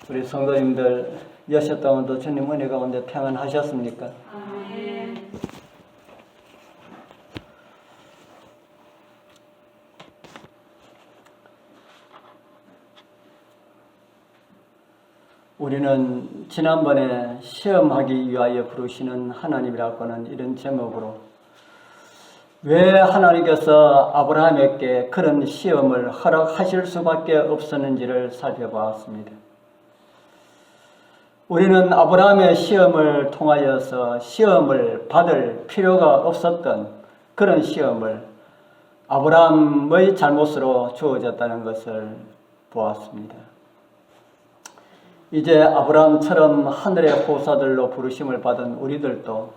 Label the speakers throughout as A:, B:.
A: 우리 성도님들 여섯 동안도 주님 은혜 가운데 평안하셨습니까?
B: 아멘.
A: 우리는 지난번에 시험하기 위하여 부르시는 하나님이라고는 이런 제목으로 왜 하나님께서 아브라함에게 그런 시험을 허락하실 수밖에 없었는지를 살펴보았습니다. 우리는 아브라함의 시험을 통하여서 시험을 받을 필요가 없었던 그런 시험을 아브라함의 잘못으로 주어졌다는 것을 보았습니다. 이제 아브라함처럼 하늘의 호사들로 부르심을 받은 우리들도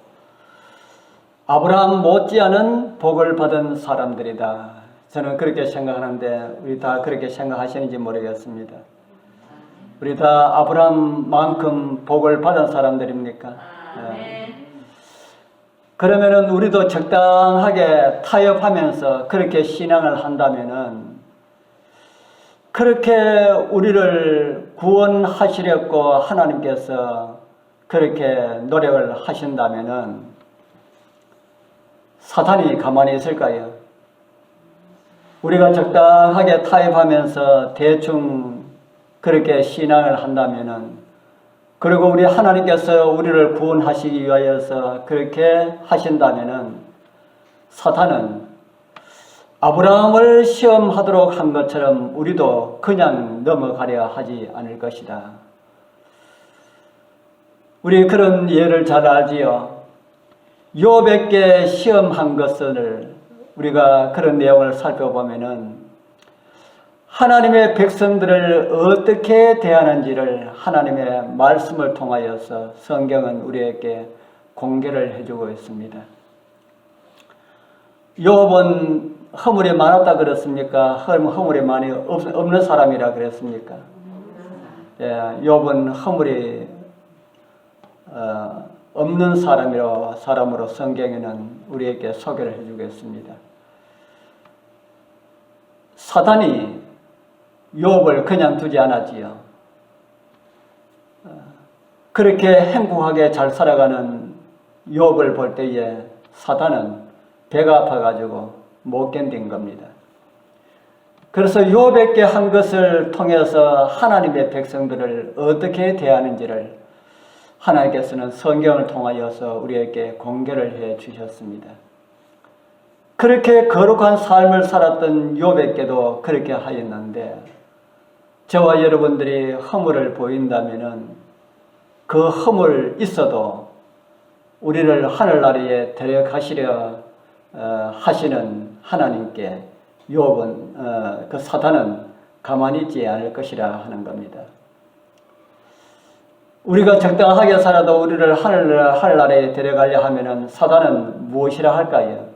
A: 아브라함 못지않은 복을 받은 사람들이다. 저는 그렇게 생각하는데 우리 다 그렇게 생각하시는지 모르겠습니다. 우리 다 아브라함만큼 복을 받은 사람들입니까? 네. 그러면은 우리도 적당하게 타협하면서 그렇게 신앙을 한다면은 그렇게 우리를 구원하시려고 하나님께서 그렇게 노력을 하신다면은 사탄이 가만히 있을까요? 우리가 적당하게 타협하면서 대충 그렇게 신앙을 한다면은, 그리고 우리 하나님께서 우리를 구원하시기 위하여서 그렇게 하신다면은 사탄은 아브라함을 시험하도록 한 것처럼 우리도 그냥 넘어가려 하지 않을 것이다. 우리 그런 예를 잘 알지요. 욥에게 시험한 것을 우리가 그런 내용을 살펴보면은 하나님의 백성들을 어떻게 대하는지를 하나님의 말씀을 통하여서 성경은 우리에게 공개를 해주고 있습니다. 욥은 허물이 많았다 그랬습니까? 허물이 많이 없는 사람이라 그랬습니까? 예, 욥은 허물이 없는 사람으로 성경에는 우리에게 소개를 해주겠습니다. 사탄이 욥을 그냥 두지 않았지요. 그렇게 행복하게 잘 살아가는 욥을 볼 때에 사탄은 배가 아파가지고 못 견딘 겁니다. 그래서 욥에게 한 것을 통해서 하나님의 백성들을 어떻게 대하는지를 하나님께서는 성경을 통하여서 우리에게 공개를 해 주셨습니다. 그렇게 거룩한 삶을 살았던 욥에게도 그렇게 하였는데 저와 여러분들이 허물을 보인다면은 그 허물 있어도 우리를 하늘나라에 데려가시려 하시는 하나님께 욥은 그 사탄은 가만히 있지 않을 것이라 하는 겁니다. 우리가 적당하게 살아도 우리를 하늘나라에 데려가려 하면은 사탄은 무엇이라 할까요?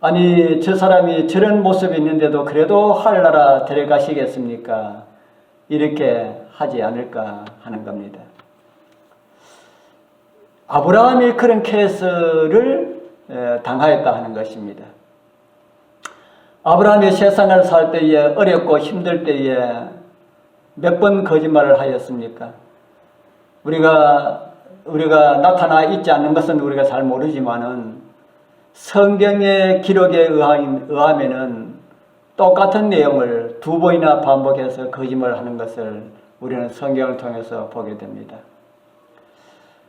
A: 아니, 저 사람이 저런 모습이 있는데도 그래도 하늘나라 데려가시겠습니까? 이렇게 하지 않을까 하는 겁니다. 아브라함이 그런 케이스를 당하였다 하는 것입니다. 아브라함이 세상을 살 때에 어렵고 힘들 때에 몇 번 거짓말을 하였습니까? 우리가 나타나 있지 않는 것은 우리가 잘 모르지만은 성경의 기록에 의하면은 똑같은 내용을 두 번이나 반복해서 거짓말을 하는 것을 우리는 성경을 통해서 보게 됩니다.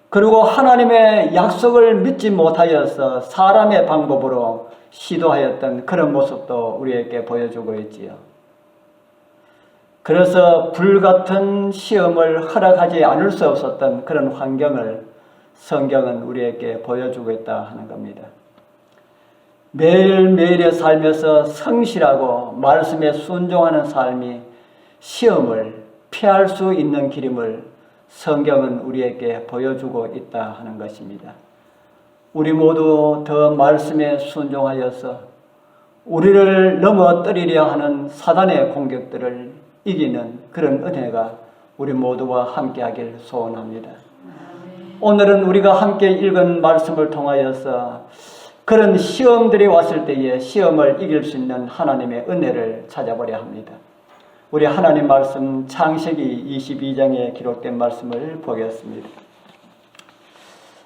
A: 그리고 하나님의 약속을 믿지 못하여서 사람의 방법으로 시도하였던 그런 모습도 우리에게 보여주고 있지요. 그래서 불같은 시험을 허락하지 않을 수 없었던 그런 환경을 성경은 우리에게 보여주고 있다 하는 겁니다. 매일매일의 삶에서 성실하고 말씀에 순종하는 삶이 시험을 피할 수 있는 길임을 성경은 우리에게 보여주고 있다 하는 것입니다. 우리 모두 더 말씀에 순종하여서 우리를 넘어뜨리려 하는 사단의 공격들을 이기는 그런 은혜가 우리 모두와 함께하길 소원합니다. 오늘은 우리가 함께 읽은 말씀을 통하여서 그런 시험들이 왔을 때에 시험을 이길 수 있는 하나님의 은혜를 찾아보려 합니다. 우리 하나님 말씀 창세기 22장에 기록된 말씀을 보겠습니다.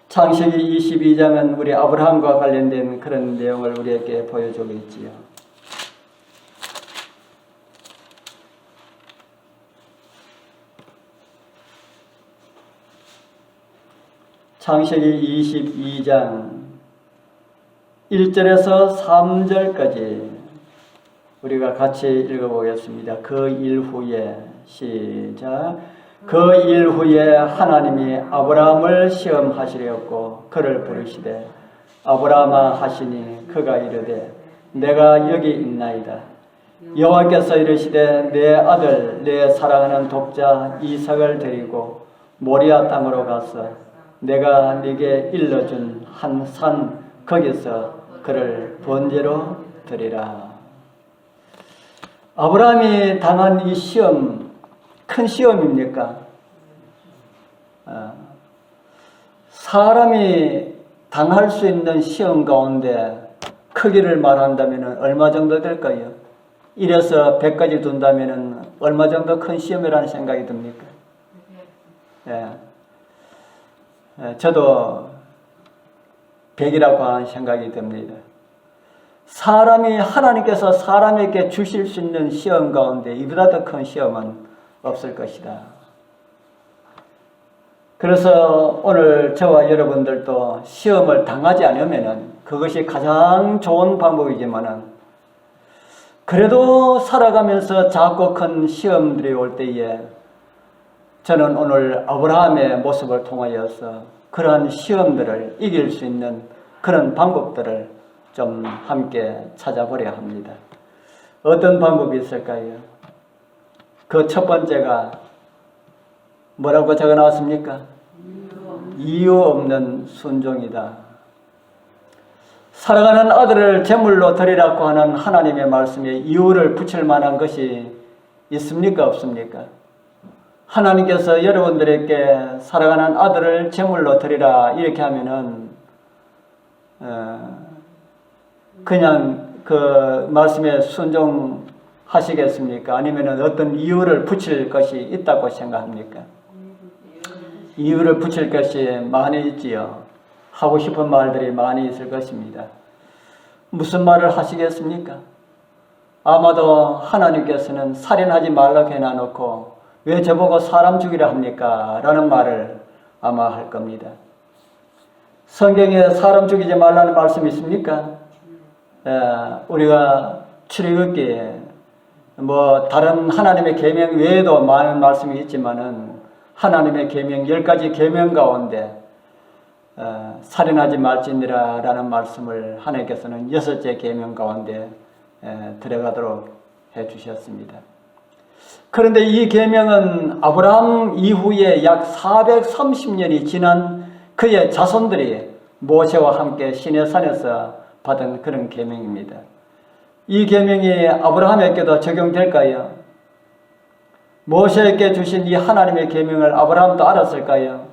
A: 창세기 22장은 우리 아브라함과 관련된 그런 내용을 우리에게 보여주고 있지요. 창세기 22장 1절에서 3절까지 우리가 같이 읽어보겠습니다. 그 일 후에 시작. 그 일 후에 하나님이 아브라함을 시험하시려고 그를 부르시되 아브라함아 하시니 그가 이르되 내가 여기 있나이다. 여호와께서 이르시되 내 아들 내 사랑하는 독자 이삭을 데리고 모리아 땅으로 가서 내가 네게 일러준 한 산 거기서 그를 번제로 드리라. 아브라함이 당한 이 시험 큰 시험입니까? 사람이 당할 수 있는 시험 가운데 크기를 말한다면 얼마 정도 될까요? 1에서 100까지 둔다면 얼마 정도 큰 시험이라는 생각이 듭니까? 저도 100이라고 하는 생각이 듭니다. 사람이 하나님께서 사람에게 주실 수 있는 시험 가운데 이보다 더 큰 시험은 없을 것이다. 그래서 오늘 저와 여러분들도 시험을 당하지 않으면 그것이 가장 좋은 방법이지만은 그래도 살아가면서 작고 큰 시험들이 올 때에 저는 오늘 아브라함의 모습을 통하여서 그러한 시험들을 이길 수 있는 그런 방법들을 좀 함께 찾아보려 합니다. 어떤 방법이 있을까요? 그 첫 번째가 뭐라고 적어 나왔습니까? 이유 없는 순종이다. 살아가는 아들을 제물로 드리라고 하는 하나님의 말씀에 이유를 붙일 만한 것이 있습니까? 없습니까? 하나님께서 여러분들에게 살아가는 아들을 제물로 드리라 이렇게 하면은 그냥 그 말씀에 순종하시겠습니까? 아니면 어떤 이유를 붙일 것이 있다고 생각합니까? 이유를 붙일 것이 많이 있지요. 하고 싶은 말들이 많이 있을 것입니다. 무슨 말을 하시겠습니까? 아마도 하나님께서는 살인하지 말라고 해놔놓고 왜 저보고 사람 죽이라 합니까? 라는 말을 아마 할 겁니다. 성경에 사람 죽이지 말라는 말씀이 있습니까? 우리가 출애굽기에 다른 하나님의 계명 외에도 많은 말씀이 있지만은 하나님의 계명 10가지 계명 가운데 살인하지 말지니라 라는 말씀을 하나님께서는 6째 계명 가운데 들어가도록 해주셨습니다. 그런데 이 계명은 아브라함 이후에 약 430년이 지난 그의 자손들이 모세와 함께 시내산에서 받은 그런 계명입니다. 이 계명이 아브라함에게도 적용될까요? 모세에게 주신 이 하나님의 계명을 아브라함도 알았을까요?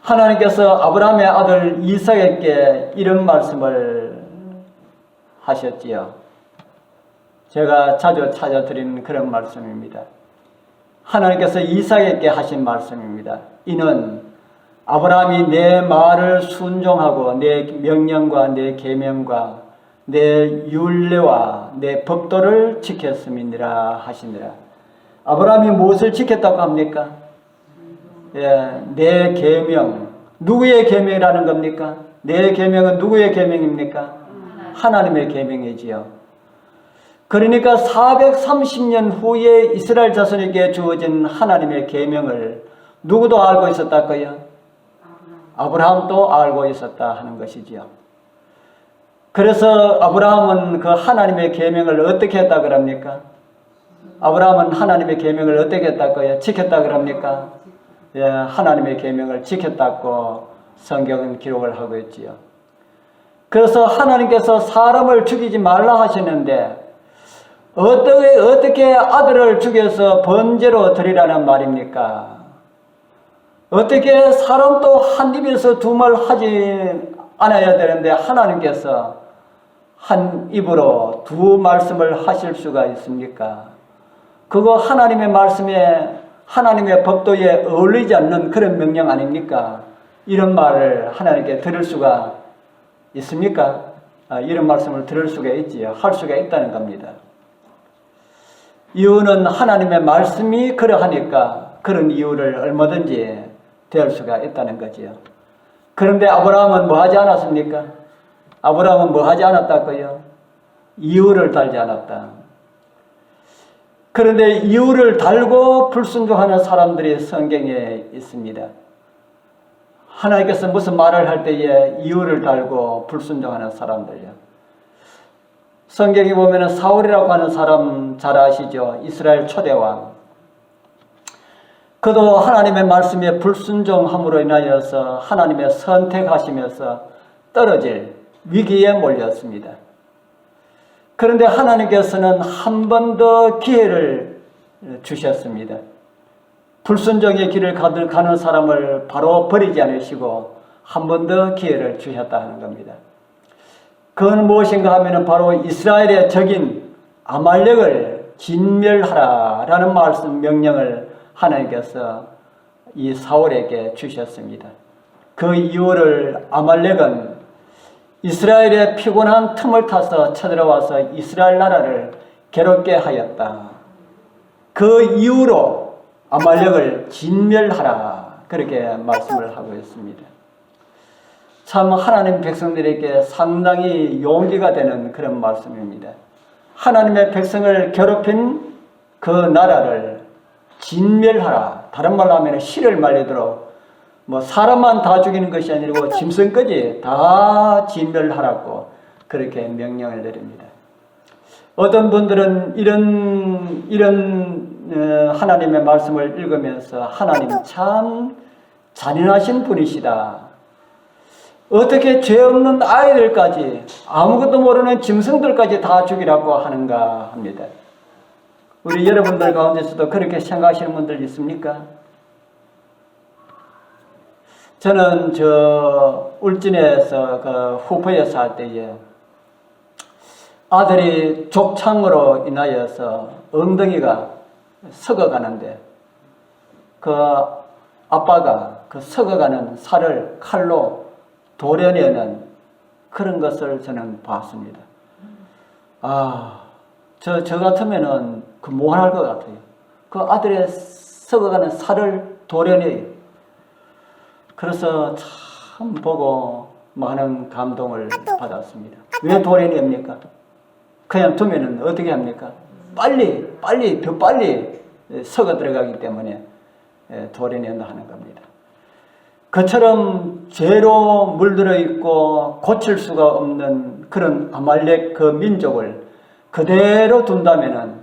A: 하나님께서 아브라함의 아들 이삭에게 이런 말씀을 하셨지요. 제가 자주 찾아드리는 그런 말씀입니다. 하나님께서 이삭에게 하신 말씀입니다. 이는 아브라함이 내 말을 순종하고 내 명령과 내 계명과 내 율례와 내 법도를 지켰음이니라 하시니라. 아브라함이 무엇을 지켰다고 합니까? 내 계명. 누구의 계명이라는 겁니까? 내 계명은 누구의 계명입니까? 하나님의 계명이지요. 그러니까 430년 후에 이스라엘 자손에게 주어진 하나님의 계명을 누구도 알고 있었다고요? 아브라함도 알고 있었다 하는 것이지요. 그래서 아브라함은 그 하나님의 계명을 어떻게 했다 그럽니까? 아브라함은 하나님의 계명을 어떻게 했다고요? 지켰다 그럽니까? 하나님의 계명을 지켰다고 성경은 기록을 하고 있지요. 그래서 하나님께서 사람을 죽이지 말라 하시는데 어떻게 아들을 죽여서 번제로 드리라는 말입니까? 어떻게 사람도 한 입에서 두 말 하지 않아야 되는데 하나님께서 한 입으로 두 말씀을 하실 수가 있습니까? 그거 하나님의 말씀에, 하나님의 법도에 어울리지 않는 그런 명령 아닙니까? 이런 말을 하나님께 들을 수가 있습니까? 이런 말씀을 들을 수가 있지요. 할 수가 있다는 겁니다. 이유는 하나님의 말씀이 그러하니까 그런 이유를 얼마든지 댈 수가 있다는 거지요. 그런데 아브라함은 뭐 하지 않았습니까? 아브라함은 뭐 하지 않았다고요? 이유를 달지 않았다. 그런데 이유를 달고 불순종하는 사람들이 성경에 있습니다. 하나님께서 무슨 말을 할 때에 이유를 달고 불순종하는 사람들이요. 성경에 보면 사울이라고 하는 사람 잘 아시죠? 이스라엘 초대왕. 그도 하나님의 말씀에 불순종함으로 인하여서 하나님의 선택하시면서 떨어질 위기에 몰렸습니다. 그런데 하나님께서는 한 번 더 기회를 주셨습니다. 불순종의 길을 가는 사람을 바로 버리지 않으시고 한 번 더 기회를 주셨다 하는 겁니다. 그건 무엇인가 하면 바로 이스라엘의 적인 아말렉을 진멸하라라는 말씀 명령을 하나님께서 이 사울에게 주셨습니다. 그 이유를 아말렉은 이스라엘의 피곤한 틈을 타서 쳐들어와서 이스라엘 나라를 괴롭게 하였다. 그 이유로 아말렉을 진멸하라 그렇게 말씀을 하고 있습니다. 참 하나님 백성들에게 상당히 용기가 되는 그런 말씀입니다. 하나님의 백성을 괴롭힌 그 나라를 진멸하라. 다른 말로 하면 실을 말리도록 뭐 사람만 다 죽이는 것이 아니고 짐승까지 다 진멸하라고 그렇게 명령을 내립니다. 어떤 분들은 이런 하나님의 말씀을 읽으면서 하나님 참 잔인하신 분이시다. 어떻게 죄 없는 아이들까지 아무것도 모르는 짐승들까지 다 죽이라고 하는가 합니다. 우리 여러분들 가운데서도 그렇게 생각하시는 분들 있습니까? 저는 울진에서 후포에 살 때에 아들이 족창으로 인하여서 엉덩이가 썩어가는데 그 아빠가 그 썩어가는 살을 칼로 도려내는 그런 것을 저는 봤습니다. 저 같으면은 뭐 할 것 같아요. 그 아들의 썩어가는 살을 도려내요. 그래서 참 보고 많은 감동을 받았습니다. 왜 도려냅니까? 그냥 두면은 어떻게 합니까? 더 빨리 썩어 들어가기 때문에 도려낸다 하는 겁니다. 그처럼 죄로 물들어 있고 고칠 수가 없는 그런 아말렉 그 민족을 그대로 둔다면은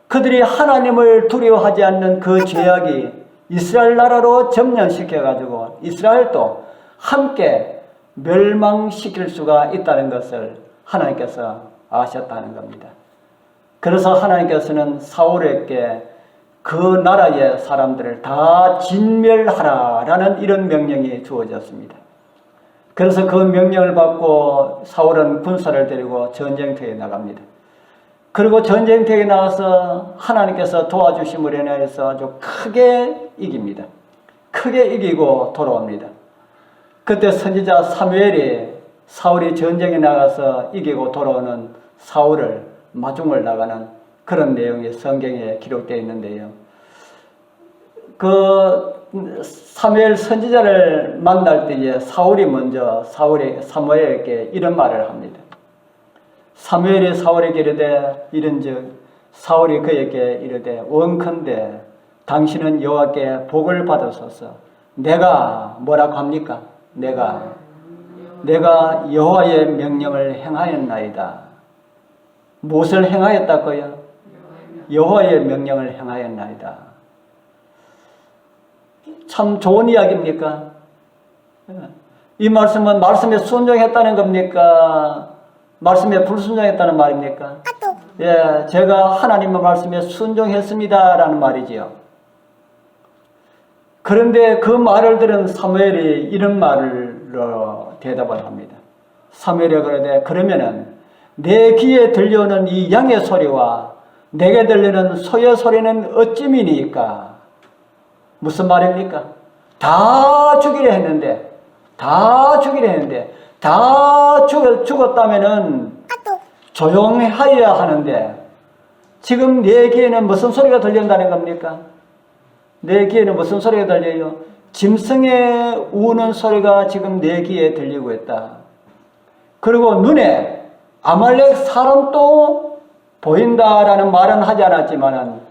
A: 그들이 하나님을 두려워하지 않는 그 죄악이 이스라엘 나라로 점령시켜가지고 이스라엘도 함께 멸망시킬 수가 있다는 것을 하나님께서 아셨다는 겁니다. 그래서 하나님께서는 사울에게 그 나라의 사람들을 다 진멸하라라는 이런 명령이 주어졌습니다. 그래서 그 명령을 받고 사울은 군사를 데리고 전쟁터에 나갑니다. 그리고 전쟁터에 나가서 하나님께서 도와주심을 인하여서 아주 크게 이깁니다. 크게 이기고 돌아옵니다. 그때 선지자 사무엘이 사울이 전쟁에 나가서 이기고 돌아오는 사울을 마중을 나가는 그런 내용이 성경에 기록되어 있는데요. 그 사무엘 선지자를 만날 때에 사울이 먼저 사무엘에게 이런 말을 합니다. 사무엘이 사울에게 이르되 이른즉 사울이 그에게 이르되 원컨대 당신은 여호와께 복을 받으소서. 내가 뭐라고 합니까? 내가 여호와의 명령을 행하였나이다. 무엇을 행하였다고요? 여호와의 명령을 행하였나이다. 참 좋은 이야기입니까? 이 말씀은 말씀에 순종했다는 겁니까? 말씀에 불순종했다는 말입니까? 예, 제가 하나님의 말씀에 순종했습니다라는 말이지요. 그런데 그 말을 들은 사무엘이 이런 말로 대답을 합니다. 사무엘이 그러되 그러면은 내 귀에 들려오는 이 양의 소리와 내게 들리는 소의 소리는 어찌미니까? 무슨 말입니까? 다 죽이려 했는데 다 죽었다면은 조용하여야 하는데 지금 내 귀에는 무슨 소리가 들린다는 겁니까? 내 귀에는 무슨 소리가 들려요? 짐승의 우는 소리가 지금 내 귀에 들리고 있다. 그리고 눈에 아말렉 사람도 보인다라는 말은 하지 않았지만은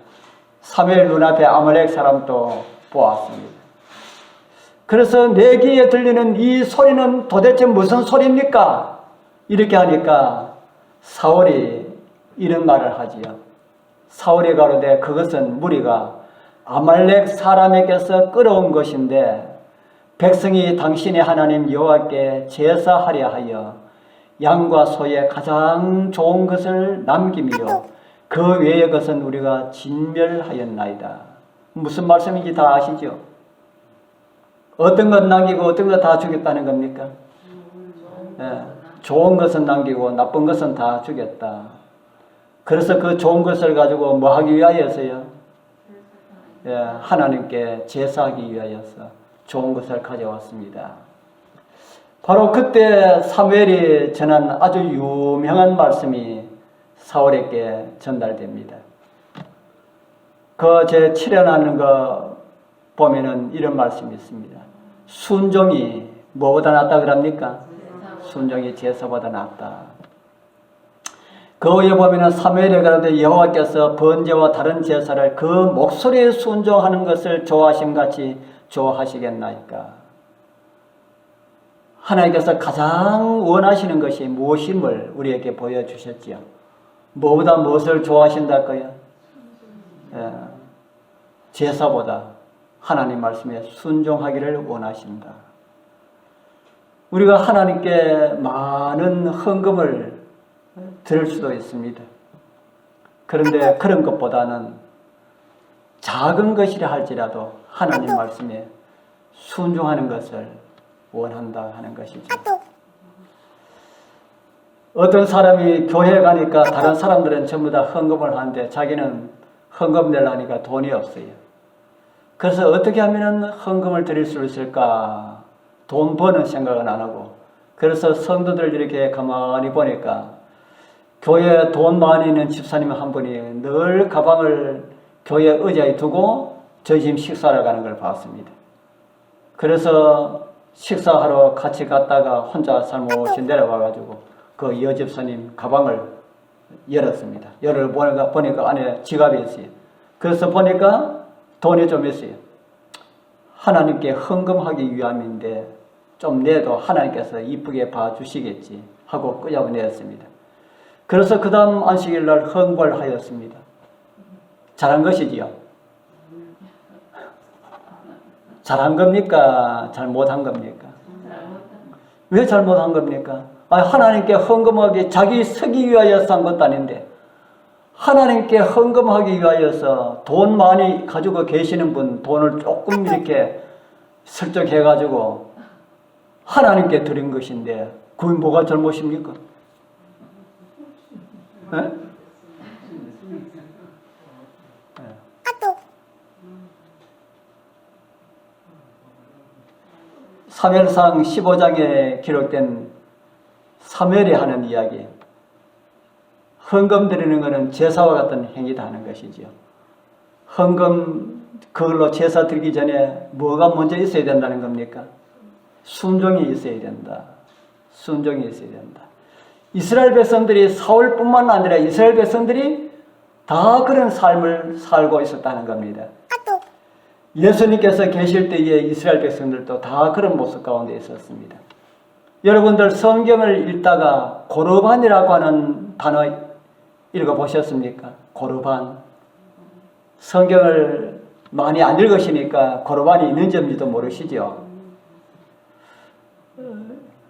A: 사무엘 눈앞에 아말렉 사람도 보았습니다. 그래서 내 귀에 들리는 이 소리는 도대체 무슨 소리입니까? 이렇게 하니까 사울이 이런 말을 하지요. 사울이 가로되 그것은 무리가 아말렉 사람에게서 끌어온 것인데 백성이 당신의 하나님 여호와께 제사하려 하여 양과 소의 가장 좋은 것을 남기며 그 외의 것은 우리가 진멸하였나이다. 무슨 말씀인지 다 아시죠? 어떤 것 남기고 어떤 것 다 죽였다는 겁니까? 좋은 것은 남기고 나쁜 것은 다 죽였다. 그래서 그 좋은 것을 가지고 뭐 하기 위하여서요? 하나님께 제사하기 위하여서 좋은 것을 가져왔습니다. 바로 그때 사무엘이 전한 아주 유명한 말씀이 사울에게 전달됩니다. 그 제 7연하는 거 보면은 이런 말씀이 있습니다. 순종이 뭐보다 낫다 그럽니까? 순종이 제사보다 낫다. 그 후에 보면은 사무엘에 가로되 여호와께서 번제와 다른 제사를 그 목소리에 순종하는 것을 좋아하심같이 좋아하시겠나이까? 하나님께서 가장 원하시는 것이 무엇임을 우리에게 보여주셨지요. 무엇보다 무엇을 좋아하신다고요? 제사보다 하나님 말씀에 순종하기를 원하신다. 우리가 하나님께 많은 헌금을 드릴 수도 있습니다. 그런데 그런 것보다는 작은 것이라 할지라도 하나님 말씀에 순종하는 것을 원한다 하는 것이죠. 어떤 사람이 교회에 가니까 다른 사람들은 전부 다 헌금을 하는데 자기는 헌금 내려니까 돈이 없어요. 그래서 어떻게 하면 헌금을 드릴 수 있을까? 돈 버는 생각은 안 하고, 그래서 성도들 이렇게 가만히 보니까 교회에 돈 많이 있는 집사님 한 분이 늘 가방을 교회 의자에 두고 점심 식사를 가는 걸 봤습니다. 그래서 식사하러 같이 갔다가 혼자 살못이 내려와가지고 그 여집사님 가방을 열었습니다. 보니까 안에 지갑이 있어요. 그래서 보니까 돈이 좀 있어요. 하나님께 헌금하기 위함인데 좀 내도 하나님께서 이쁘게 봐주시겠지 하고 끄집어내었습니다. 그래서 그 다음 안식일날 헌금을 하였습니다. 잘한 것이지요. 잘한 겁니까? 잘못한 겁니까? 왜 잘못한 겁니까? 하나님께 헌금하기 자기 쓰기 위하여서 한 것도 아닌데 하나님께 헌금하기 위하여서 돈 많이 가지고 계시는 분 돈을 조금 이렇게 슬쩍 해가지고 하나님께 드린 것인데 그게 뭐가 잘못입니까? 네? 사무엘상 15장에 기록된 사무엘이 하는 이야기, 헌금 드리는 것은 제사와 같은 행위다 하는 것이죠. 헌금 그걸로 제사 드리기 전에 뭐가 먼저 있어야 된다는 겁니까? 순종이 있어야 된다. 순종이 있어야 된다. 이스라엘 백성들이 사울뿐만 아니라 이스라엘 백성들이 다 그런 삶을 살고 있었다는 겁니다. 예수님께서 계실 때에 이스라엘 백성들도 다 그런 모습 가운데 있었습니다. 여러분들 성경을 읽다가 고르반이라고 하는 단어 읽어보셨습니까? 고르반. 성경을 많이 안 읽으시니까 고르반이 있는지 없는지도 모르시죠?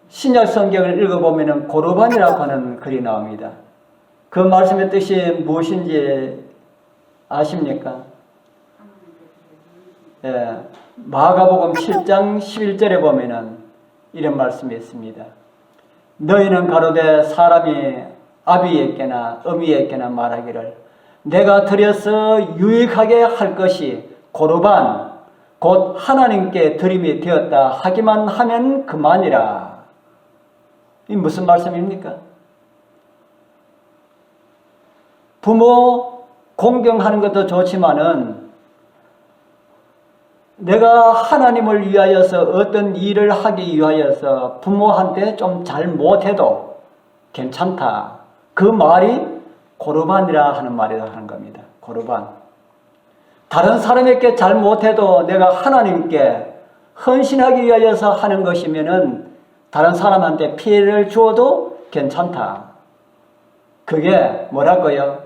A: 신약 성경을 읽어보면 고르반이라고 하는 글이 나옵니다. 그 말씀의 뜻이 무엇인지 아십니까? 마가복음 7장 11절에 보면은 이런 말씀이 있습니다. 너희는 가로되 사람이 아비에게나 어미에게나 말하기를 내가 드려서 유익하게 할 것이 고르반 곧 하나님께 드림이 되었다 하기만 하면 그만이라. 이 무슨 말씀입니까? 부모 공경하는 것도 좋지만은 내가 하나님을 위하여서 어떤 일을 하기 위하여서 부모한테 좀 잘 못해도 괜찮다. 그 말이 고르반이라 하는 말이라 하는 겁니다. 고르반. 다른 사람에게 잘 못해도 내가 하나님께 헌신하기 위하여서 하는 것이면은 다른 사람한테 피해를 주어도 괜찮다. 그게 뭐랄까요?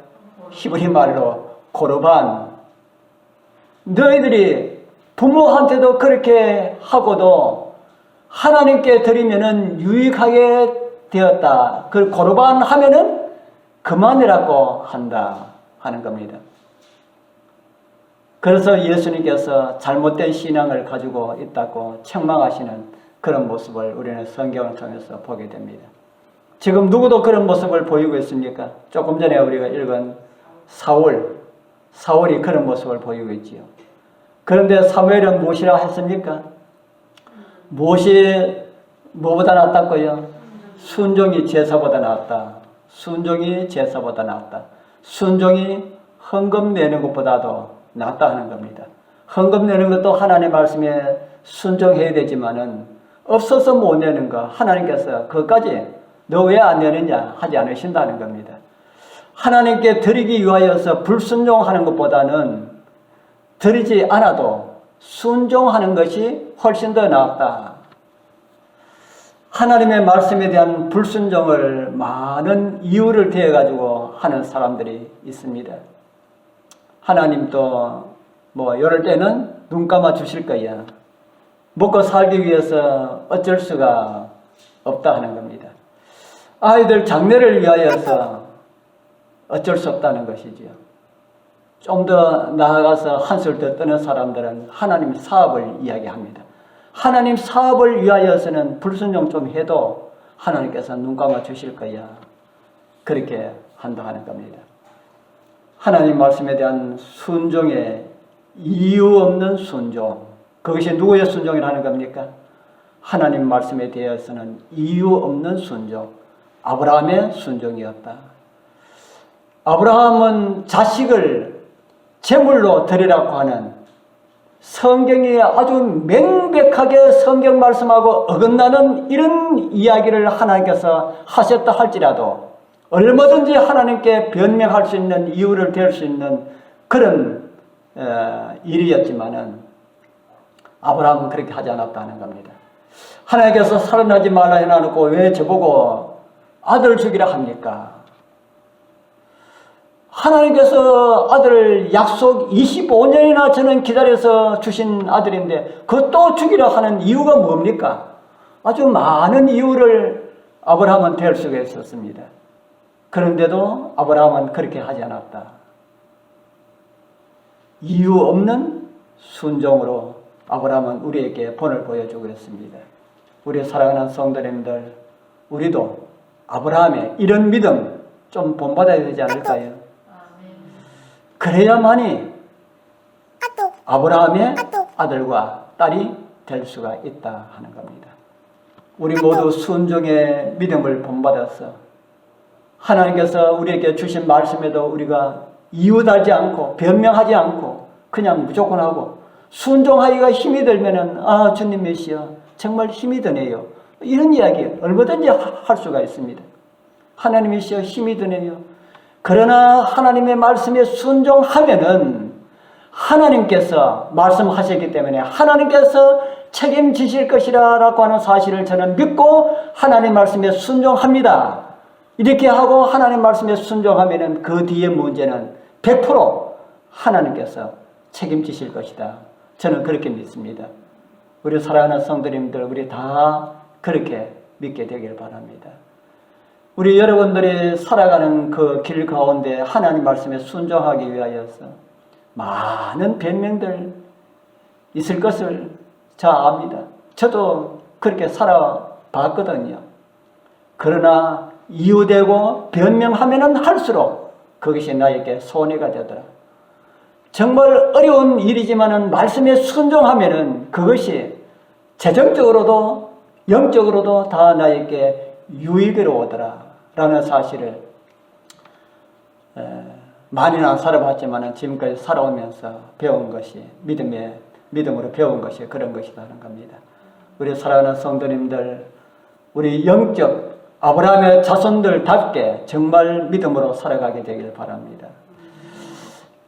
A: 히브리 말로 고르반. 너희들이 부모한테도 그렇게 하고도 하나님께 드리면은 유익하게 되었다. 그 고르반 하면은 그만이라고 한다 하는 겁니다. 그래서 예수님께서 잘못된 신앙을 가지고 있다고 책망하시는 그런 모습을 우리는 성경을 통해서 보게 됩니다. 지금 누구도 그런 모습을 보이고 있습니까? 조금 전에 우리가 읽은 사울이 그런 모습을 보이고 있지요. 그런데 사무엘은 무엇이라 했습니까? 무엇이 뭐보다 낫다고요? 순종이 제사보다 낫다. 순종이 제사보다 낫다. 순종이 헌금 내는 것보다도 낫다 하는 겁니다. 헌금 내는 것도 하나님의 말씀에 순종해야 되지만은 없어서 못 내는 거 하나님께서 그것까지 너 왜 안 내느냐 하지 않으신다는 겁니다. 하나님께 드리기 위하여서 불순종하는 것보다는 드리지 않아도 순종하는 것이 훨씬 더 낫다. 하나님의 말씀에 대한 불순종을 많은 이유를 대가지고 하는 사람들이 있습니다. 하나님도 이럴 때는 눈 감아 주실 거야. 먹고 살기 위해서 어쩔 수가 없다 하는 겁니다. 아이들 장래를 위하여서 어쩔 수 없다는 것이지요. 좀 더 나아가서 한술 더 떠는 사람들은 하나님 사업을 이야기합니다. 하나님 사업을 위하여서는 불순종 좀 해도 하나님께서 눈 감아 주실 거야. 그렇게 한다 하는 겁니다. 하나님 말씀에 대한 순종의 이유 없는 순종. 그것이 누구의 순종이라는 겁니까? 하나님 말씀에 대해서는 이유 없는 순종. 아브라함의 순종이었다. 아브라함은 자식을 제물로 드리라고 하는 성경이 아주 명백하게 성경 말씀하고 어긋나는 이런 이야기를 하나님께서 하셨다 할지라도 얼마든지 하나님께 변명할 수 있는 이유를 댈 수 있는 그런 일이었지만은 아브라함은 그렇게 하지 않았다는 겁니다. 하나님께서 살인하지 말라 해놔놓고 왜 저보고 아들 주기라 합니까? 하나님께서 아들을 약속 25년이나 저는 기다려서 주신 아들인데 그것도 주기라 하는 이유가 뭡니까? 아주 많은 이유를 아브라함은 댈 수가 있었습니다. 그런데도 아브라함은 그렇게 하지 않았다. 이유 없는 순종으로 아브라함은 우리에게 본을 보여주고 있습니다. 우리 사랑하는 성도님들, 우리도 아브라함의 이런 믿음 좀 본받아야 되지 않을까요? 그래야만이 아브라함의 아들과 딸이 될 수가 있다 하는 겁니다. 우리 모두 순종의 믿음을 본받아서 하나님께서 우리에게 주신 말씀에도 우리가 이유 달지 않고 변명하지 않고 그냥 무조건 하고 순종하기가 힘이 들면은 주님이시여 정말 힘이 드네요. 이런 이야기 얼마든지 할 수가 있습니다. 하나님이시여 힘이 드네요. 그러나 하나님의 말씀에 순종하면은 하나님께서 말씀하셨기 때문에 하나님께서 책임지실 것이라고 하는 사실을 저는 믿고 하나님 말씀에 순종합니다. 이렇게 하고 하나님 말씀에 순종하면은 그 뒤에 문제는 100% 하나님께서 책임지실 것이다. 저는 그렇게 믿습니다. 우리 사랑하는 성도님들, 우리 다 그렇게 믿게 되길 바랍니다. 우리 여러분들이 살아가는 그 길 가운데 하나님 말씀에 순종하기 위하여서 많은 변명들 있을 것을 잘 압니다. 저도 그렇게 살아봤거든요. 그러나 이유되고 변명하면은 할수록 그것이 나에게 손해가 되더라. 정말 어려운 일이지만은 말씀에 순종하면은 그것이 재정적으로도 영적으로도 다 나에게 유익으로 오더라 라는 사실을 많이는 살아봤지만은 지금까지 살아오면서 배운 것이 믿음으로 배운 것이 그런 것이라는 겁니다. 우리 사랑하는 성도님들, 우리 영적 아브라함의 자손들답게 정말 믿음으로 살아가게 되길 바랍니다.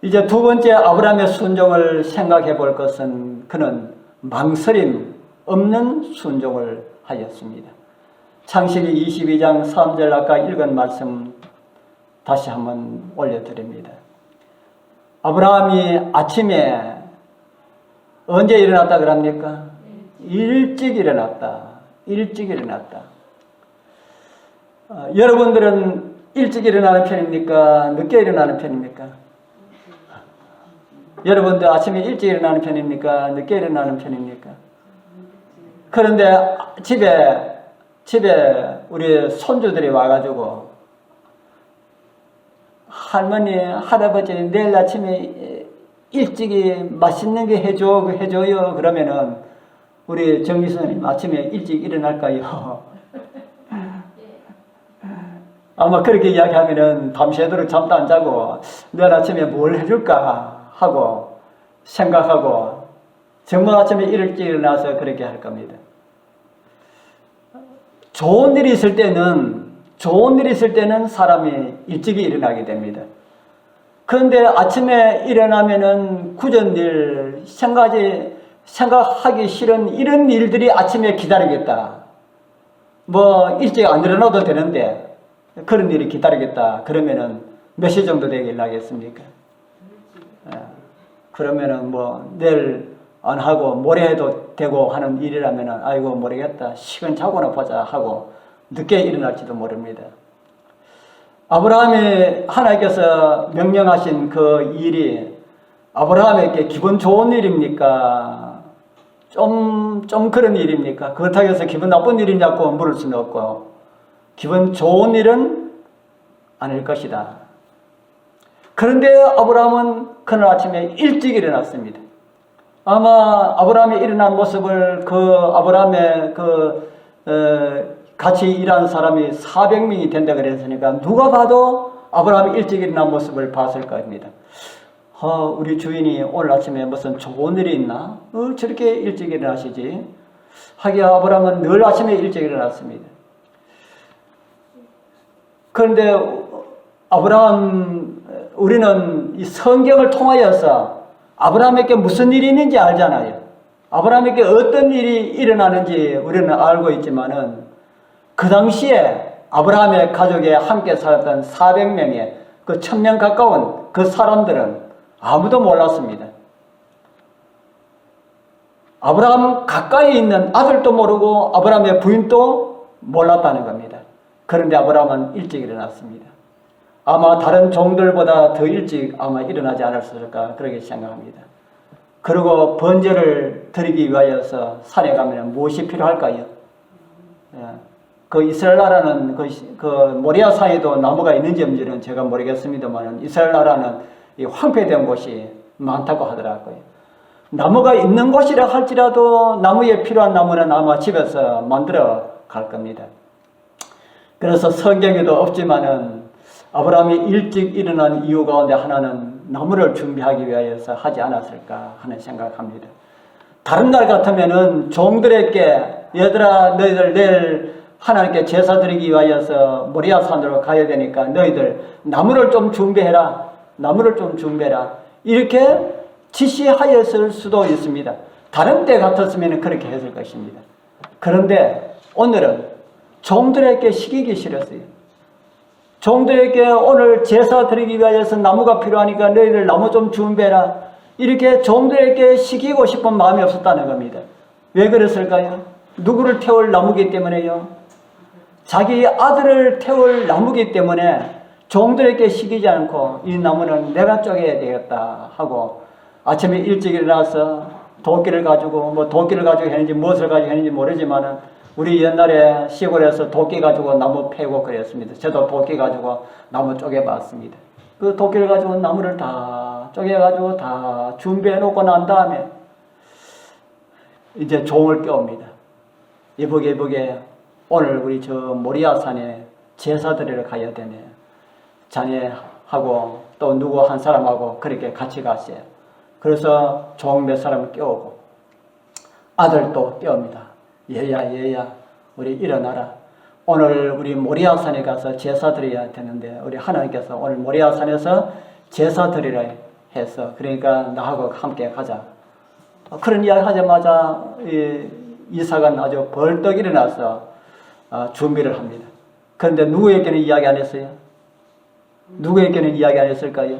A: 이제 두 번째 아브라함의 순종을 생각해 볼 것은 그는 망설임 없는 순종을 하였습니다. 창세기 22장 3절 아까 읽은 말씀 다시 한번 올려드립니다. 아브라함이 아침에 언제 일어났다 그럽니까? 일찍 일어났다. 일찍 일어났다. 여러분들은 일찍 일어나는 편입니까? 늦게 일어나는 편입니까? 여러분들 아침에 일찍 일어나는 편입니까? 늦게 일어나는 편입니까? 그런데 집에 우리 손주들이 와가지고 할머니, 할아버지 내일 아침에 일찍이 맛있는 게 해줘요. 그러면은 우리 정기선님 아침에 일찍 일어날까요? 아마 그렇게 이야기하면은 밤새도록 잠도 안 자고 내일 아침에 뭘 해줄까 하고 생각하고 정말 아침에 일찍 일어나서 그렇게 할 겁니다. 좋은 일이 있을 때는 사람이 일찍 일어나게 됩니다. 그런데 아침에 일어나면은 굳은 일, 생각하기 싫은 이런 일들이 아침에 기다리겠다. 뭐 일찍 안 일어나도 되는데 그런 일이 기다리겠다. 그러면은 몇 시 정도 되게 일어나겠습니까? 그러면은 뭐 내일 안 하고 모레 해도 되고 하는 일이라면은 아이고 모르겠다. 시간 자고나 보자 하고 늦게 일어날지도 모릅니다. 아브라함이 하나님께서 명령하신 그 일이 아브라함에게 기분 좋은 일입니까? 좀 그런 일입니까? 그렇다고 해서 기분 나쁜 일이냐고 물을 수는 없고 기분 좋은 일은 아닐 것이다. 그런데 아브라함은 그날 아침에 일찍 일어났습니다. 아마 아브라함이 일어난 모습을 아브라함의 같이 일한 사람이 400명이 된다 그랬으니까 누가 봐도 아브라함이 일찍 일어난 모습을 봤을 겁니다. 우리 주인이 오늘 아침에 무슨 좋은 일이 있나? 저렇게 일찍 일어나시지? 하기야 아브라함은 늘 아침에 일찍 일어났습니다. 그런데 우리는 이 성경을 통하여서 아브라함에게 무슨 일이 있는지 알잖아요. 아브라함에게 어떤 일이 일어나는지 우리는 알고 있지만은 그 당시에 아브라함의 가족에 함께 살았던 400명의 그 1000명 가까운 그 사람들은 아무도 몰랐습니다. 아브라함 가까이 있는 아들도 모르고 아브라함의 부인도 몰랐다는 겁니다. 그런데 아브라함은 일찍 일어났습니다. 아마 다른 종들보다 더 일찍 아마 일어나지 않았을까 그렇게 생각합니다. 그리고 번제를 드리기 위하여서 산에 가면 무엇이 필요할까요? 그 이스라엘 나라는 그 모리아 산에도 나무가 있는지 없는지는 제가 모르겠습니다만 이스라엘 나라는 이 황폐된 곳이 많다고 하더라고요. 나무가 있는 곳이라 할지라도 나무에 필요한 나무는 아마 집에서 만들어 갈 겁니다. 그래서 성경에도 없지만은 아브라함이 일찍 일어난 이유 가운데 하나는 나무를 준비하기 위하여서 하지 않았을까 하는 생각합니다. 다른 날 같으면은 종들에게 얘들아 너희들 내일 하나님께 제사 드리기 위하여서 모리아 산으로 가야 되니까 너희들 나무를 좀 준비해라. 나무를 좀 준비해라. 이렇게 지시하였을 수도 있습니다. 다른 때 같았으면 그렇게 했을 것입니다. 그런데 오늘은 종들에게 시키기 싫었어요. 종들에게 오늘 제사 드리기 위하여서 나무가 필요하니까 너희들 나무 좀 준비해라. 이렇게 종들에게 시키고 싶은 마음이 없었다는 겁니다. 왜 그랬을까요? 누구를 태울 나무기 때문에요. 자기 아들을 태울 나무기 때문에 종들에게 시키지 않고 이 나무는 내가 쪼개야 되겠다 하고 아침에 일찍 일어나서 도끼를 가지고 했는지 무엇을 가지고 했는지 모르지만은 우리 옛날에 시골에서 도끼 가지고 나무 패고 그랬습니다. 저도 도끼 가지고 나무 쪼개봤습니다. 그 도끼를 가지고 나무를 다 쪼개가지고 다 준비해 놓고 난 다음에 이제 종을 껴옵니다. 이보게 오늘 우리 저 모리아산에 제사드리러 가야 되네. 자네하고 또 누구 한 사람하고 그렇게 같이 갔어요. 그래서 종 몇 사람을 껴오고 아들도 껴옵니다. 얘야 우리 일어나라. 오늘 우리 모리아산에 가서 제사 드려야 되는데 우리 하나님께서 오늘 모리아산에서 제사 드리라 해서 그러니까 나하고 함께 가자. 그런 이야기 하자마자 이삭은 아주 벌떡 일어나서 준비를 합니다. 그런데 누구에게는 이야기 안 했어요? 누구에게는 이야기 안 했을까요?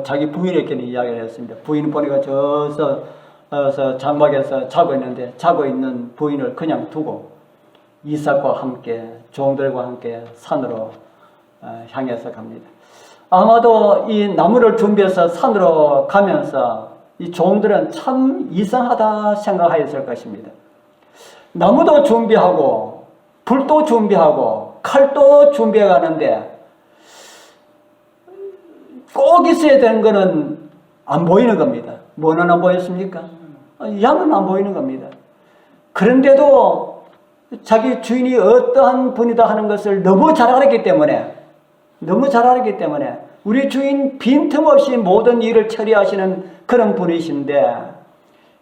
A: 자기 부인에게는 이야기를 했습니다. 부인 보니까 저서 장막에서 자고 있는데 자고 있는 부인을 그냥 두고 이삭과 함께 종들과 함께 산으로 향해서 갑니다. 아마도 이 나무를 준비해서 산으로 가면서 이 종들은 참 이상하다 생각하였을 것입니다. 나무도 준비하고 불도 준비하고 칼도 준비해 가는데 꼭 있어야 되는 것은 안 보이는 겁니다. 뭐는 안 보였습니까? 양은 안 보이는 겁니다. 그런데도 자기 주인이 어떠한 분이다 하는 것을 너무 잘 알았기 때문에 우리 주인 빈틈없이 모든 일을 처리하시는 그런 분이신데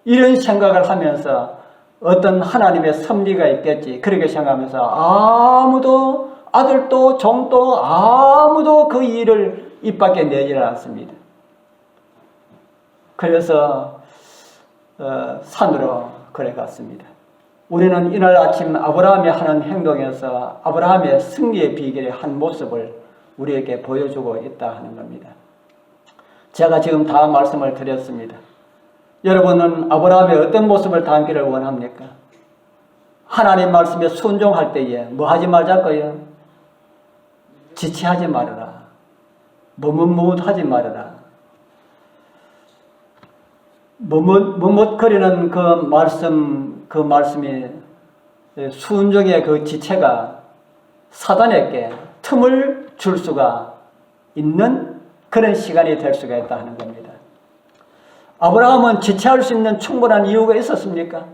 A: 이런 생각을 하면서 어떤 하나님의 섭리가 있겠지 그렇게 생각하면서 아무도 아들도 종도 아무도 그 일을 입 밖에 내지 않았습니다. 그래서 산으로 걸어갔습니다. 우리는 이날 아침 아브라함이 하는 행동에서 아브라함의 승리의 비결의 한 모습을 우리에게 보여주고 있다 하는 겁니다. 제가 지금 다 말씀을 드렸습니다. 여러분은 아브라함의 어떤 모습을 담기를 원합니까? 하나님 말씀에 순종할 때에 뭐 하지 말자고요? 지체하지 말아라. 머뭇머뭇하지 말아라. 머뭇거리는 그 말씀이 순종의 그 지체가 사단에게 틈을 줄 수가 있는 그런 시간이 될 수가 있다 하는 겁니다. 아브라함은 지체할 수 있는 충분한 이유가 있었습니까?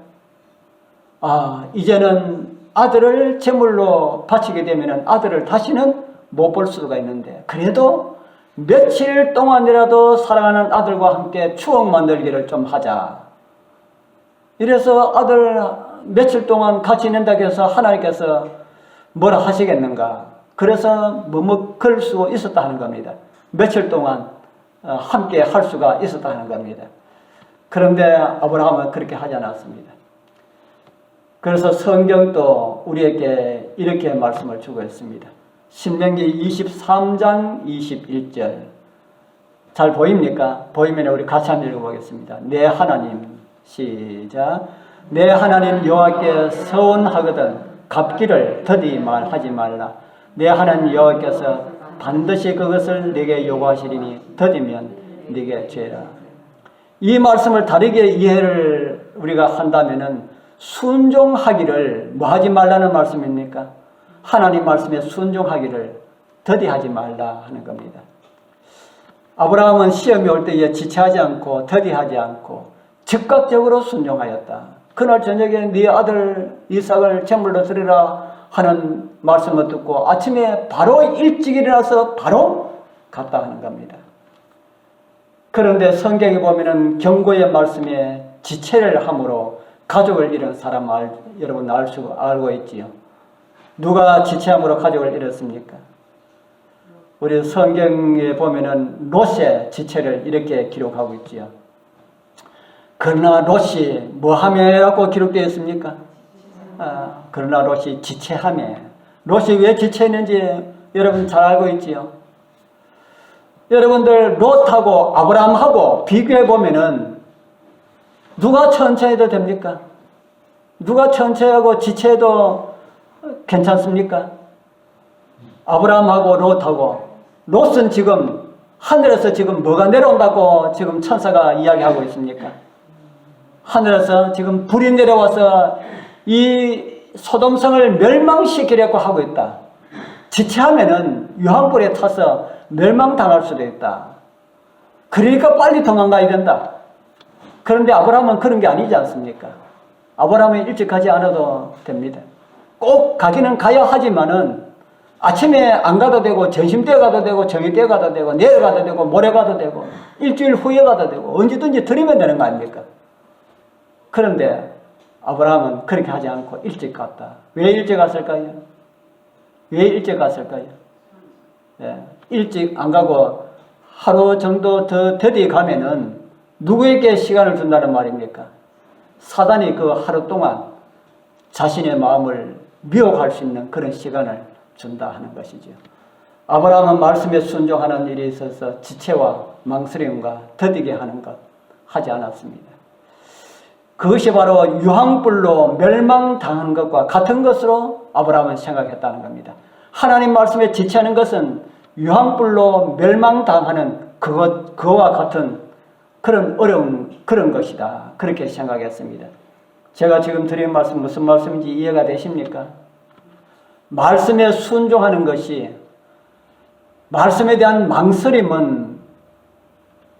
A: 이제는 아들을 제물로 바치게 되면 아들을 다시는 못 볼 수가 있는데 그래도 며칠 동안이라도 사랑하는 아들과 함께 추억 만들기를 좀 하자. 이래서 아들 며칠 동안 같이 있는다고 해서 하나님께서 뭐라 하시겠는가? 그래서 머뭇거릴 수 있었다 하는 겁니다. 며칠 동안 함께 할 수가 있었다 하는 겁니다. 그런데 아브라함은 그렇게 하지 않았습니다. 그래서 성경도 우리에게 이렇게 말씀을 주고 있습니다. 신명기 23장 21절 잘 보입니까? 보이면 우리 같이 한번 읽어보겠습니다. 내 하나님 시작 내 하나님 여호와께 서원하거든 갚기를 더디 말하지 말라. 내 하나님 여호와께서 반드시 그것을 네게 요구하시리니 더디면 네게 죄라. 이 말씀을 다르게 이해를 우리가 한다면은 순종하기를 뭐 하지 말라는 말씀입니까? 하나님 말씀에 순종하기를 더디하지 말라 하는 겁니다. 아브라함은 시험이 올 때에 지체하지 않고 더디하지 않고 즉각적으로 순종하였다. 그날 저녁에 네 아들 이삭을 제물로 드리라 하는 말씀을 듣고 아침에 바로 일찍 일어나서 바로 갔다 하는 겁니다. 그런데 성경에 보면은 경고의 말씀에 지체를 함으로 가족을 잃은 사람을 여러분 알고 있지요. 누가 지체함으로 가족을 잃었습니까? 우리 성경에 보면은 롯의 지체를 이렇게 기록하고 있지요. 그러나 롯이 뭐하며라고 기록되어 있습니까? 그러나 롯이 지체하며. 롯이 왜 지체했는지 여러분 잘 알고 있지요. 여러분들 롯하고 아브라함하고 비교해 보면은 누가 천천히 해도 됩니까? 누가 천천히 하고 지체해도 괜찮습니까? 아브라함하고 롯하고. 롯은 지금 하늘에서 지금 뭐가 내려온다고 지금 천사가 이야기하고 있습니까? 하늘에서 지금 불이 내려와서 이 소돔성을 멸망시키려고 하고 있다. 지체하면은 유황불에 타서 멸망당할 수도 있다. 그러니까 빨리 도망가야 된다. 그런데 아브라함은 그런 게 아니지 않습니까? 아브라함은 일찍 가지 않아도 됩니다. 꼭 가기는 가야 하지만은 아침에 안 가도 되고, 점심때 가도 되고, 저녁때 가도 되고, 내일 가도 되고, 모레 가도 되고, 일주일 후에 가도 되고, 언제든지 드리면 되는 거 아닙니까? 그런데 아브라함은 그렇게 하지 않고 일찍 갔다. 왜 일찍 갔을까요? 왜 일찍 갔을까요? 네, 일찍 안 가고 하루 정도 더 더디 가면은 누구에게 시간을 준다는 말입니까? 사단이 그 하루 동안 자신의 마음을 미혹할 수 있는 그런 시간을 준다 하는 것이죠. 아브라함은 말씀에 순종하는 일에 있어서 지체와 망설임과 더디게 하는 것 하지 않았습니다. 그것이 바로 유황불로 멸망당한 것과 같은 것으로 아브라함은 생각했다는 겁니다. 하나님 말씀에 지체하는 것은 유황불로 멸망당하는 그와 같은 그런 어려운 그런 것이다. 그렇게 생각했습니다. 제가 지금 드린 말씀 무슨 말씀인지 이해가 되십니까? 말씀에 순종하는 것이, 말씀에 대한 망설임은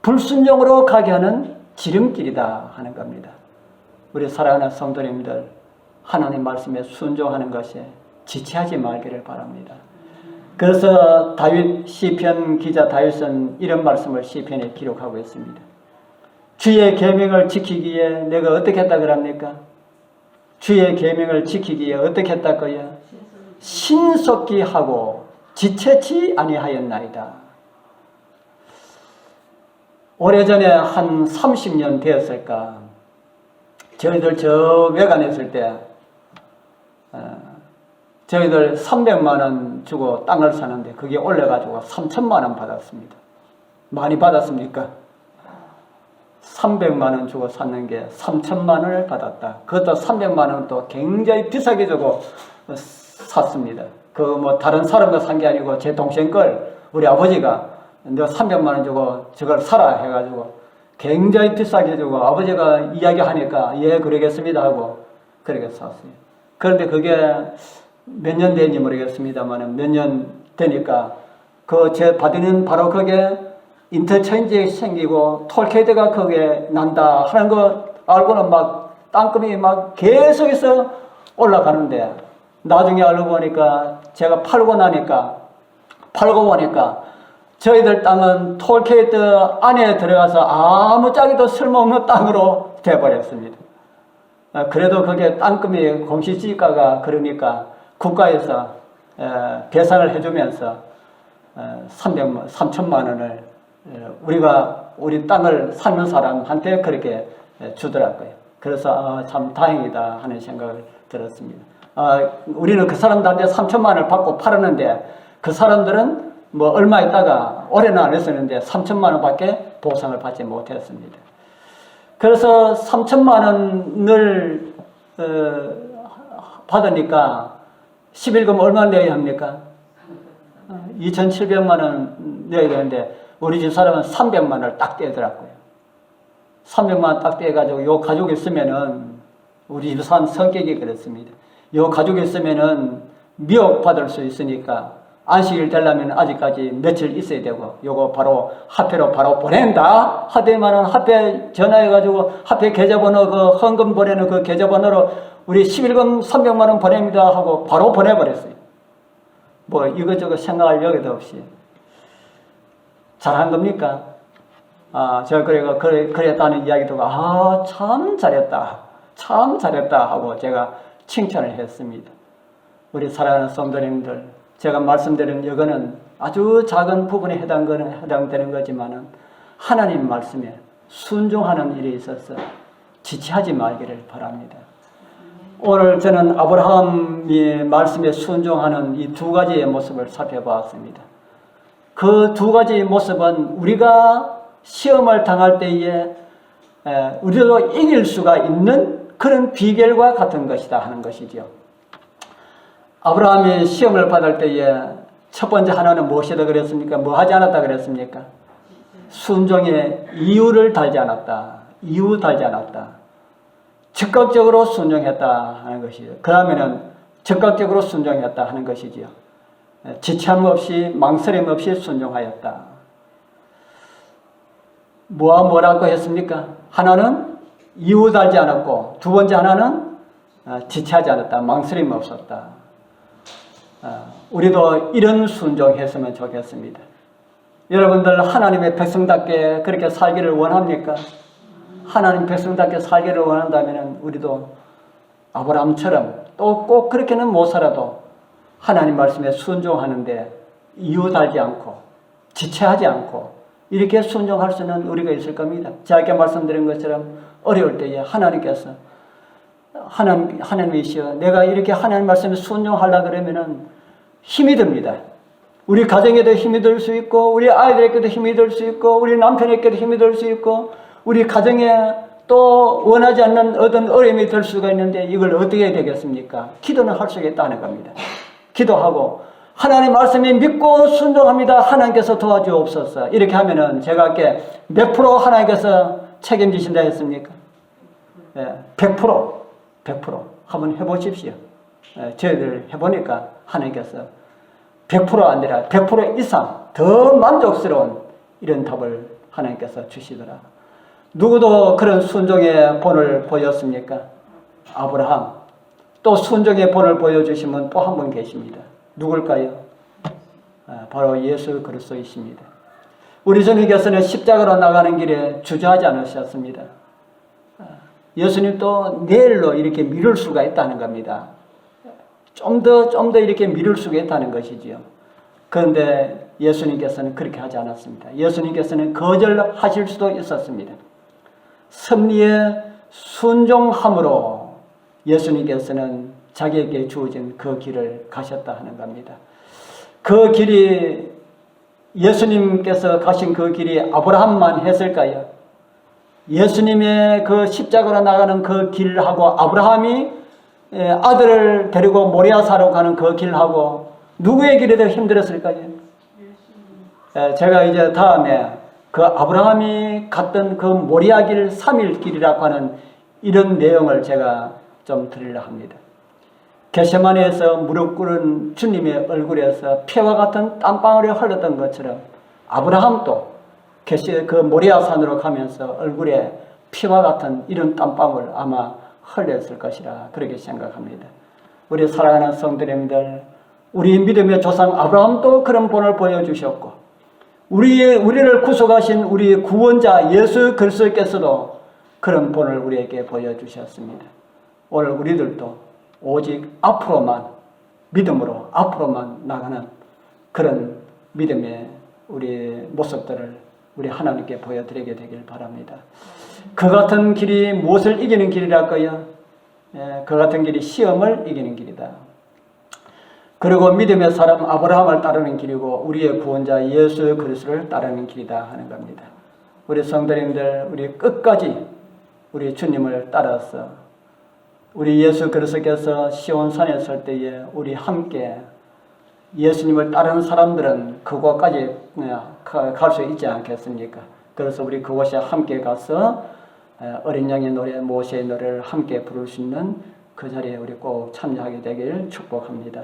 A: 불순종으로 가게 하는 지름길이다 하는 겁니다. 우리 사랑하는 성도님들, 하나님 말씀에 순종하는 것에 지체하지 말기를 바랍니다. 그래서 다윗 시편 기자 다윗은 이런 말씀을 시편에 기록하고 있습니다. 주의 계명을 지키기에 내가 어떻게 했다 그럽니까? 주의 계명을 지키기에 어떻게 했다고요? 신속히 하고 지체치 아니하였나이다. 오래전에 한 30년 되었을까, 저희들 저 외관에 있을 때 저희들 300만 원 주고 땅을 사는데 그게 올려가지고 3천만 원 받았습니다. 많이 받았습니까? 300만 원 주고 샀는 게 3천만 원을 받았다. 그것도 300만 원도 굉장히 비싸게 주고 샀습니다. 그 뭐 다른 사람과 산 게 아니고 제 동생 걸 우리 아버지가 너 300만 원 주고 저걸 사라 해가지고 굉장히 비싸게 주고 아버지가 이야기하니까 예 그러겠습니다 하고 그렇게 샀어요. 그런데 그게 몇 년 된지 모르겠습니다만 몇 년 되니까 그 제 받는 바로 그게 인터체인지 생기고 톨게이트가 그게 난다 하는 거 알고는 막 땅금이 막 계속해서 올라가는데 나중에 알고 보니까 제가 팔고 보니까 저희들 땅은 톨게이트 안에 들어가서 아무짝에도 쓸모없는 땅으로 돼버렸습니다. 그래도 그게 땅금이 공시지가가 그러니까 국가에서 배상을 해주면서 3천만 원을 우리 땅을 사는 사람한테 그렇게 주더라고요. 그래서 참 다행이다 하는 생각을 들었습니다. 우리는 그 사람들한테 3천만 원을 받고 팔았는데 그 사람들은 뭐 얼마 있다가 오래는 안 했었는데 3천만 원밖에 보상을 받지 못했습니다. 그래서 3천만 원을 받으니까 11금 얼마 내야 합니까? 2,700만 원 내야 되는데 우리 집 사람은 300만 원을 딱 떼더라고요. 300만 원 딱 떼가지고 요 가족이 있으면은 우리 집 사람 성격이 그렇습니다. 요 가족이 있으면은 미혹받을 수 있으니까 안식일 되려면 아직까지 며칠 있어야 되고 요거 바로 화폐로 바로 보낸다 하더만은 화폐 전화해가지고 화폐 계좌번호 그 헌금 보내는 그 계좌번호로 우리 11금 300만 원 보냅니다 하고 바로 보내버렸어요. 뭐 이것저것 생각할 여기도 없이 잘한 겁니까? 제가 그랬다는 이야기 듣고 참 잘했다 하고 제가 칭찬을 했습니다. 우리 사랑하는 성도님들, 제가 말씀드린 이거는 아주 작은 부분에 해당되는 거지만은 하나님 말씀에 순종하는 일에 있어서 지체하지 말기를 바랍니다. 오늘 저는 아브라함이 말씀에 순종하는 이 두 가지의 모습을 살펴보았습니다. 그 두 가지의 모습은 우리가 시험을 당할 때에 우리도 이길 수가 있는 그런 비결과 같은 것이다 하는 것이죠. 아브라함이 시험을 받을 때에 첫 번째 하나는 무엇이다 그랬습니까? 뭐 하지 않았다 그랬습니까? 순종의 이유를 달지 않았다. 즉각적으로 순종했다 하는 것이죠. 그 다음에는 즉각적으로 순종했다 하는 것이지요. 지참 없이 망설임 없이 순종하였다. 뭐라고 했습니까? 하나는 이웃알지 않았고 두 번째 하나는 지체하지 않았다. 망설임 없었다. 우리도 이런 순종했으면 좋겠습니다. 여러분들 하나님의 백성답게 그렇게 살기를 원합니까? 하나님 백성답게 살기를 원한다면 우리도 아브라함처럼 또 꼭 그렇게는 못 살아도 하나님 말씀에 순종하는데 이웃하지 않고 지체하지 않고 이렇게 순종할 수는 우리가 있을 겁니다. 제가 아까 말씀드린 것처럼 어려울 때에 하나님께서 하나님이시여 내가 이렇게 하나님 말씀에 순종하려고 그러면은 힘이 듭니다. 우리 가정에도 힘이 들 수 있고 우리 아이들에게도 힘이 들 수 있고 우리 남편에게도 힘이 들 수 있고 우리 가정에 또 원하지 않는 어떤 어려움이 들 수가 있는데 이걸 어떻게 해야 되겠습니까? 기도는 할 수가 있다는 겁니다. 기도하고 하나님 말씀에 믿고 순종합니다. 하나님께서 도와주옵소서. 이렇게 하면은 제가 아까 몇 프로 하나님께서 책임지신다 했습니까? 100% 한번 해보십시오. 저희들 해보니까 하나님께서 100% 아니라 100% 이상 더 만족스러운 이런 답을 하나님께서 주시더라. 누구도 그런 순종의 본을 보였습니까? 아브라함. 또 순종의 본을 보여주시면 또 한 분 계십니다. 누굴까요? 바로 예수 그리스도이십니다. 우리 주님께서는 십자가로 나가는 길에 주저하지 않으셨습니다. 예수님도 내일로 이렇게 미룰 수가 있다는 겁니다. 좀 더 이렇게 미룰 수가 있다는 것이지요. 그런데 예수님께서는 그렇게 하지 않았습니다. 예수님께서는 거절하실 수도 있었습니다. 섭리에 순종함으로 예수님께서는 자기에게 주어진 그 길을 가셨다 하는 겁니다. 그 길이 예수님께서 가신 그 길이 아브라함만 했을까요? 예수님의 그 십자가로 나가는 그 길하고 아브라함이 아들을 데리고 모리아사로 가는 그 길하고 누구의 길이 더 힘들었을까요? 제가 이제 다음에 그 아브라함이 갔던 그 모리아 길 3일 길이라고 하는 이런 내용을 제가 좀 드리려 합니다. 겟세마네에서 무릎 꿇은 주님의 얼굴에서 피와 같은 땀방울이 흘렀던 것처럼 아브라함도 그 모리아 산으로 가면서 얼굴에 피와 같은 이런 땀방울 아마 흘렸을 것이라 그렇게 생각합니다. 우리 사랑하는 성도님들, 우리 믿음의 조상 아브라함도 그런 본을 보여주셨고 우리를 구속하신 우리 구원자 예수 그리스도께서도 그런 본을 우리에게 보여주셨습니다. 오늘 우리들도 오직 앞으로만 믿음으로 앞으로만 나가는 그런 믿음의 우리 모습들을 우리 하나님께 보여드리게 되길 바랍니다. 그 같은 길이 무엇을 이기는 길이랄까요? 그 같은 길이 시험을 이기는 길이다. 그리고 믿음의 사람 아브라함을 따르는 길이고 우리의 구원자 예수 그리스도를 따르는 길이다 하는 겁니다. 우리 성도님들 우리 끝까지 우리 주님을 따라서 우리 예수 그리스도께서 시온산에 설 때에 우리 함께 예수님을 따르는 사람들은 그곳까지 갈 수 있지 않겠습니까? 그래서 우리 그곳에 함께 가서 어린 양의 노래, 모세의 노래를 함께 부를 수 있는 그 자리에 우리 꼭 참여하게 되길 축복합니다.